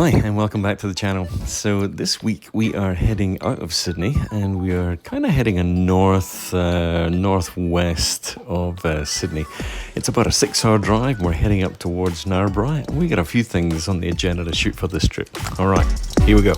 Hi and welcome back to the channel. So this week we are heading out of Sydney and we are kind of heading a northwest of Sydney. It's about a 6-hour drive. We're heading up towards Narrabri and we got a few things on the agenda to shoot for this trip. All right, here we go.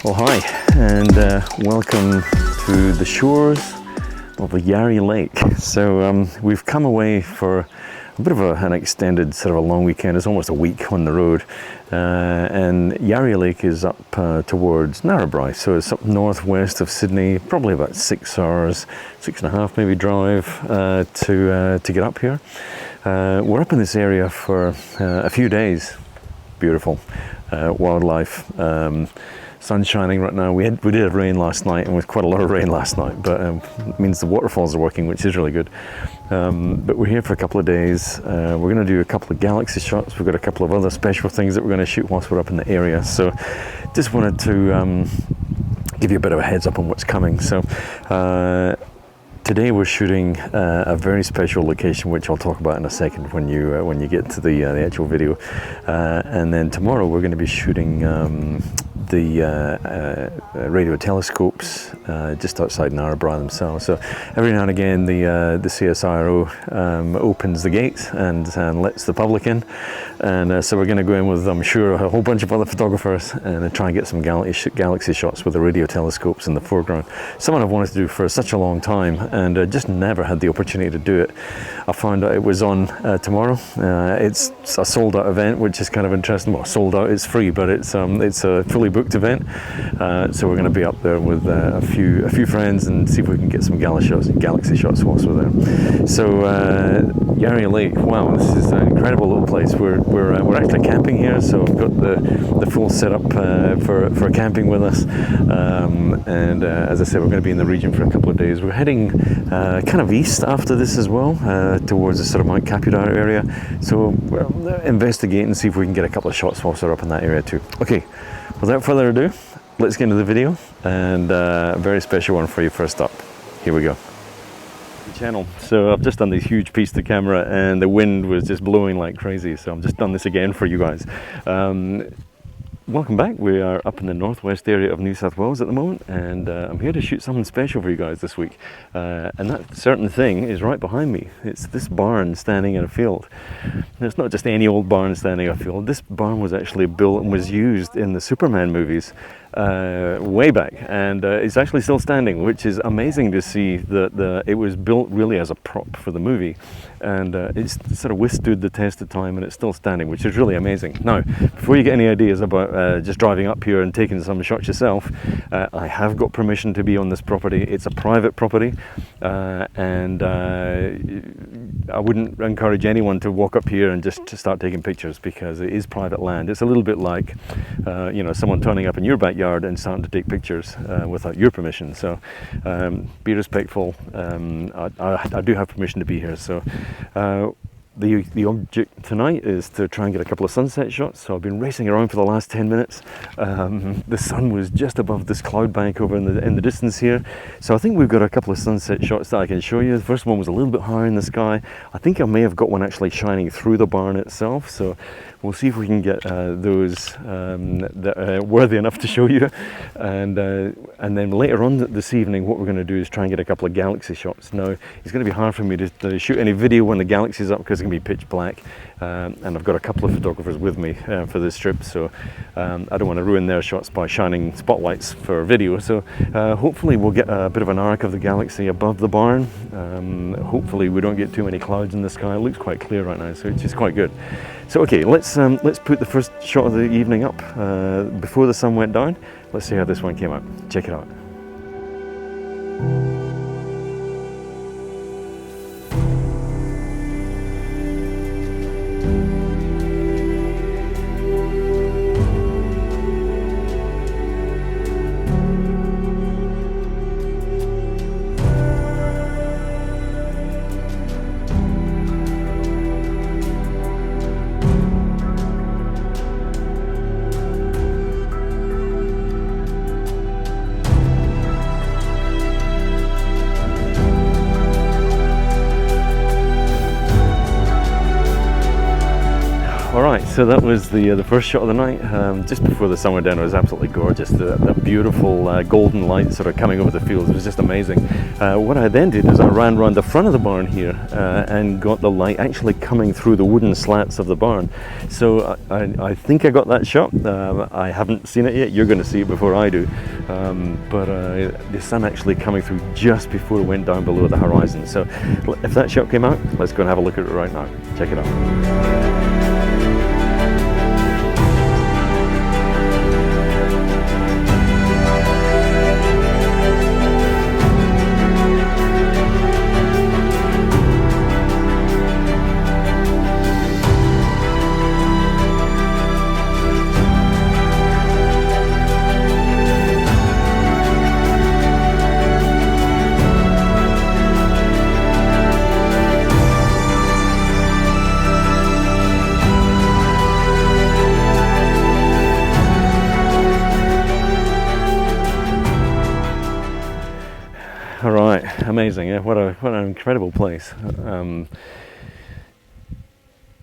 Well, hi and welcome to the shores of the Yarra Lake. So we've come away for a bit of an extended sort of a long weekend. It's almost a week on the road, and Yarra Lake is up towards Narrabri, so it's up northwest of Sydney, probably about 6 hours, 6.5 maybe drive to get up here. We're up in this area for a few days. Beautiful wildlife. Sun shining right now. We did have rain last night, and with quite a lot of rain last night, but it means the waterfalls are working, which is really good. But we're here for a couple of days. We're going to do a couple of galaxy shots. We've got a couple of other special things that we're going to shoot whilst we're up in the area. So just wanted to give you a bit of a heads up on what's coming. So today we're shooting a very special location, which I'll talk about in a second when you get to the actual video. And then tomorrow we're going to be shooting the radio telescopes just outside Narrabri themselves. So every now and again the CSIRO opens the gates and lets the public in, and so we're going to go in with, I'm sure, a whole bunch of other photographers and try and get some galaxy shots with the radio telescopes in the foreground. Something I've wanted to do for such a long time and just never had the opportunity to do it. I found out it was on tomorrow. It's a sold out event, which is kind of interesting. Well, sold out, it's free, but it's a fully booked event. So we're going to be up there with a few friends and see if we can get some galaxy shots whilst we're there. So Yarra Lake, wow, this is an incredible little place. We're actually camping here, so I've got the full setup for camping with us. And as I said, we're going to be in the region for a couple of days. We're heading kind of east after this as well, towards the sort of Mount Capudar area. So we'll investigate and see if we can get a couple of shots whilst we're up in that area too. Okay, without further ado, let's get into the video, and a very special one for you first up. Here we go. Channel. So I've just done this huge piece to camera and the wind was just blowing like crazy, so I've just done this again for you guys. Welcome back. We are up in the northwest area of New South Wales at the moment, and I'm here to shoot something special for you guys this week, and that certain thing is right behind me. It's this barn standing in a field. And it's not just any old barn standing in a field. This barn was actually built and was used in the Superman movies way back, and it's actually still standing, which is amazing to see that it was built really as a prop for the movie, and it's sort of withstood the test of time, and it's still standing, which is really amazing. Now, before you get any ideas about just driving up here and taking some shots yourself, I have got permission to be on this property. It's a private property, and I wouldn't encourage anyone to walk up here and just to start taking pictures, because it is private land. It's a little bit like someone turning up in your backyard and starting to take pictures without your permission. So be respectful. I do have permission to be here. So the object tonight is to try and get a couple of sunset shots. So I've been racing around for the last 10 minutes. The sun was just above this cloud bank over in the distance here. So I think we've got a couple of sunset shots that I can show you. The first one was a little bit higher in the sky. I think I may have got one actually shining through the barn itself. So we'll see if we can get those that are worthy enough to show you. And then later on this evening, what we're going to do is try and get a couple of galaxy shots. Now, it's going to be hard for me to shoot any video when the galaxy's up, because it's going to be pitch black. And I've got a couple of photographers with me for this trip, so I don't want to ruin their shots by shining spotlights for video. So hopefully we'll get a bit of an arc of the galaxy above the barn. Hopefully we don't get too many clouds in the sky. It looks quite clear right now, so it's just quite good. So okay, let's put the first shot of the evening up before the sun went down. Let's see how this one came out. Check it out. So that was the first shot of the night, just before the sun went down. It was absolutely gorgeous. The beautiful golden light sort of coming over the fields. It was just amazing. What I then did is I ran around the front of the barn here and got the light actually coming through the wooden slats of the barn. So I think I got that shot. I haven't seen it yet. You're going to see it before I do. But the sun actually coming through just before it went down below the horizon. So if that shot came out, let's go and have a look at it right now. Check it out. All right, amazing. Yeah, what an incredible place.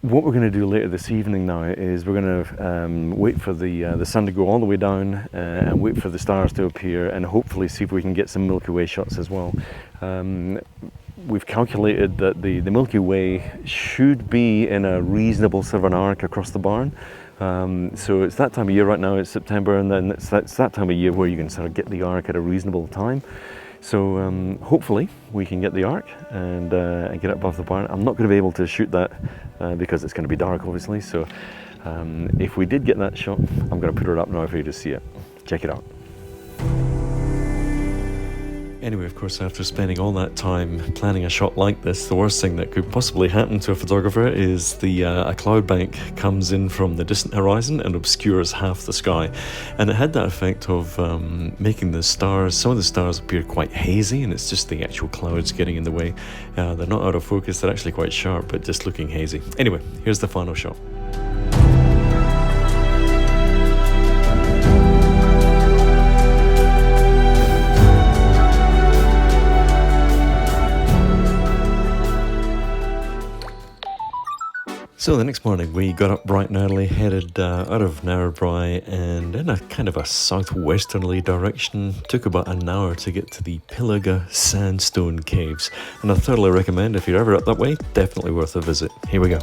What we're going to do later this evening now is we're going to wait for the sun to go all the way down and wait for the stars to appear, and hopefully see if we can get some Milky Way shots as well. We've calculated that the Milky Way should be in a reasonable sort of an arc across the barn. So it's that time of year right now. It's September, and then it's that time of year where you can sort of get the arc at a reasonable time. So hopefully we can get the arc and get it above the barn. I'm not going to be able to shoot that because it's going to be dark, obviously. So if we did get that shot, I'm going to put it up now for you to see it. Check it out. Anyway, of course, after spending all that time planning a shot like this, the worst thing that could possibly happen to a photographer is a cloud bank comes in from the distant horizon and obscures half the sky. And it had that effect of making the stars, some of the stars appear quite hazy, and it's just the actual clouds getting in the way. They're not out of focus, they're actually quite sharp, but just looking hazy. Anyway, here's the final shot. So the next morning we got up bright and early, headed out of Narrabri, and in a kind of a southwesterly direction. Took about an hour to get to the Pilliga Sandstone Caves, and I thoroughly recommend, if you're ever up that way, definitely worth a visit. Here we go.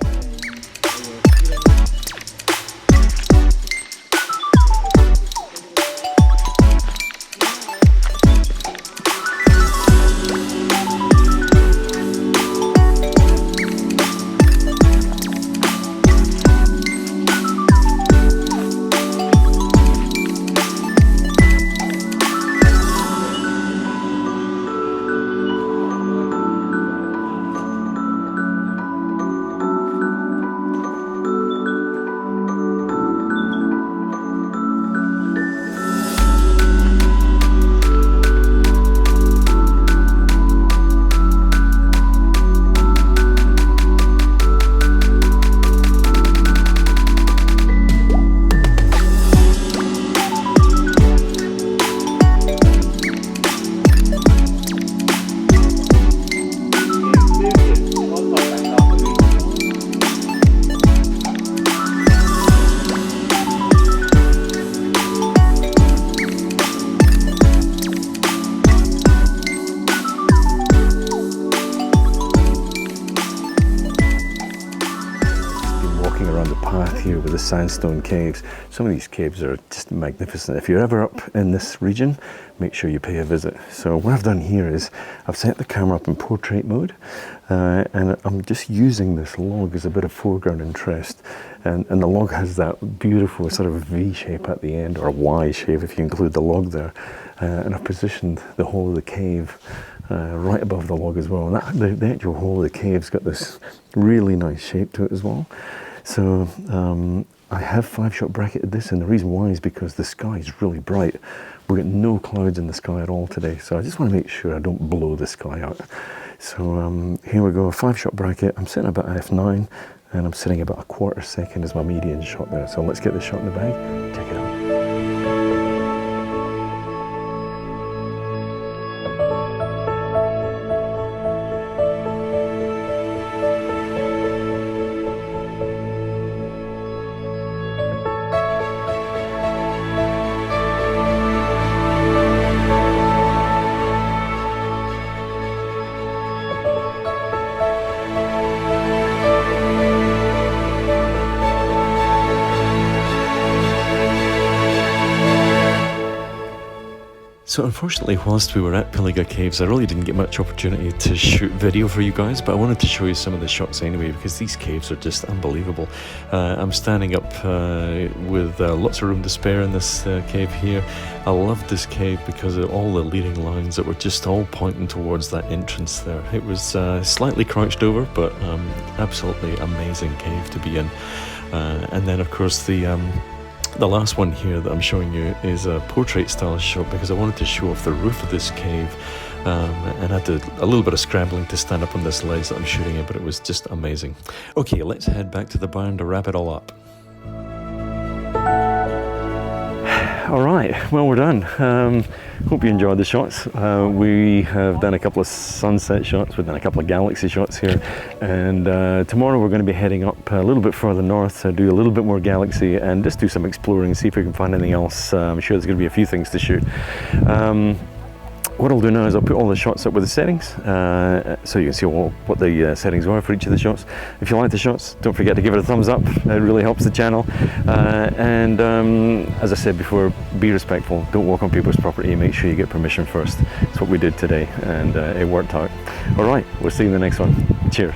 Here with the sandstone caves. Some of these caves are just magnificent. If you're ever up in this region, make sure you pay a visit. So what I've done here is I've set the camera up in portrait mode, and I'm just using this log as a bit of foreground interest, and the log has that beautiful sort of V shape at the end, or a Y shape if you include the log there, and I've positioned the whole of the cave right above the log as well, and the actual whole of the cave's got this really nice shape to it as well. So I have 5-shot bracketed this, and the reason why is because the sky is really bright. We've got no clouds in the sky at all today, so I just want to make sure I don't blow the sky out. So here we go, 5-shot bracket. I'm sitting about f9, and I'm sitting about a 1/4 second as my median shot there. So let's get the shot in the bag, check it out. So unfortunately, whilst we were at Pilliga Caves, I really didn't get much opportunity to shoot video for you guys, but I wanted to show you some of the shots anyway, because these caves are just unbelievable. I'm standing up with lots of room to spare in this cave here. I love this cave because of all the leading lines that were just all pointing towards that entrance there. It was slightly crouched over, but absolutely amazing cave to be in. And then of course the last one here that I'm showing you is a portrait style shot, because I wanted to show off the roof of this cave, and I had a little bit of scrambling to stand up on this ledge that I'm shooting in, but it was just amazing. Okay, let's head back to the barn to wrap it all up. All right, well, we're done. Hope you enjoyed the shots. We have done a couple of sunset shots, we've done a couple of galaxy shots here, and tomorrow we're going to be heading up a little bit further north to do a little bit more galaxy and just do some exploring, see if we can find anything else. I'm sure there's going to be a few things to shoot. What I'll do now is I'll put all the shots up with the settings, so you can see what the settings are for each of the shots. If you like the shots, don't forget to give it a thumbs up. It really helps the channel. And as I said before, be respectful. Don't walk on people's property. Make sure you get permission first. That's what we did today, and it worked out. All right, we'll see you in the next one. Cheers.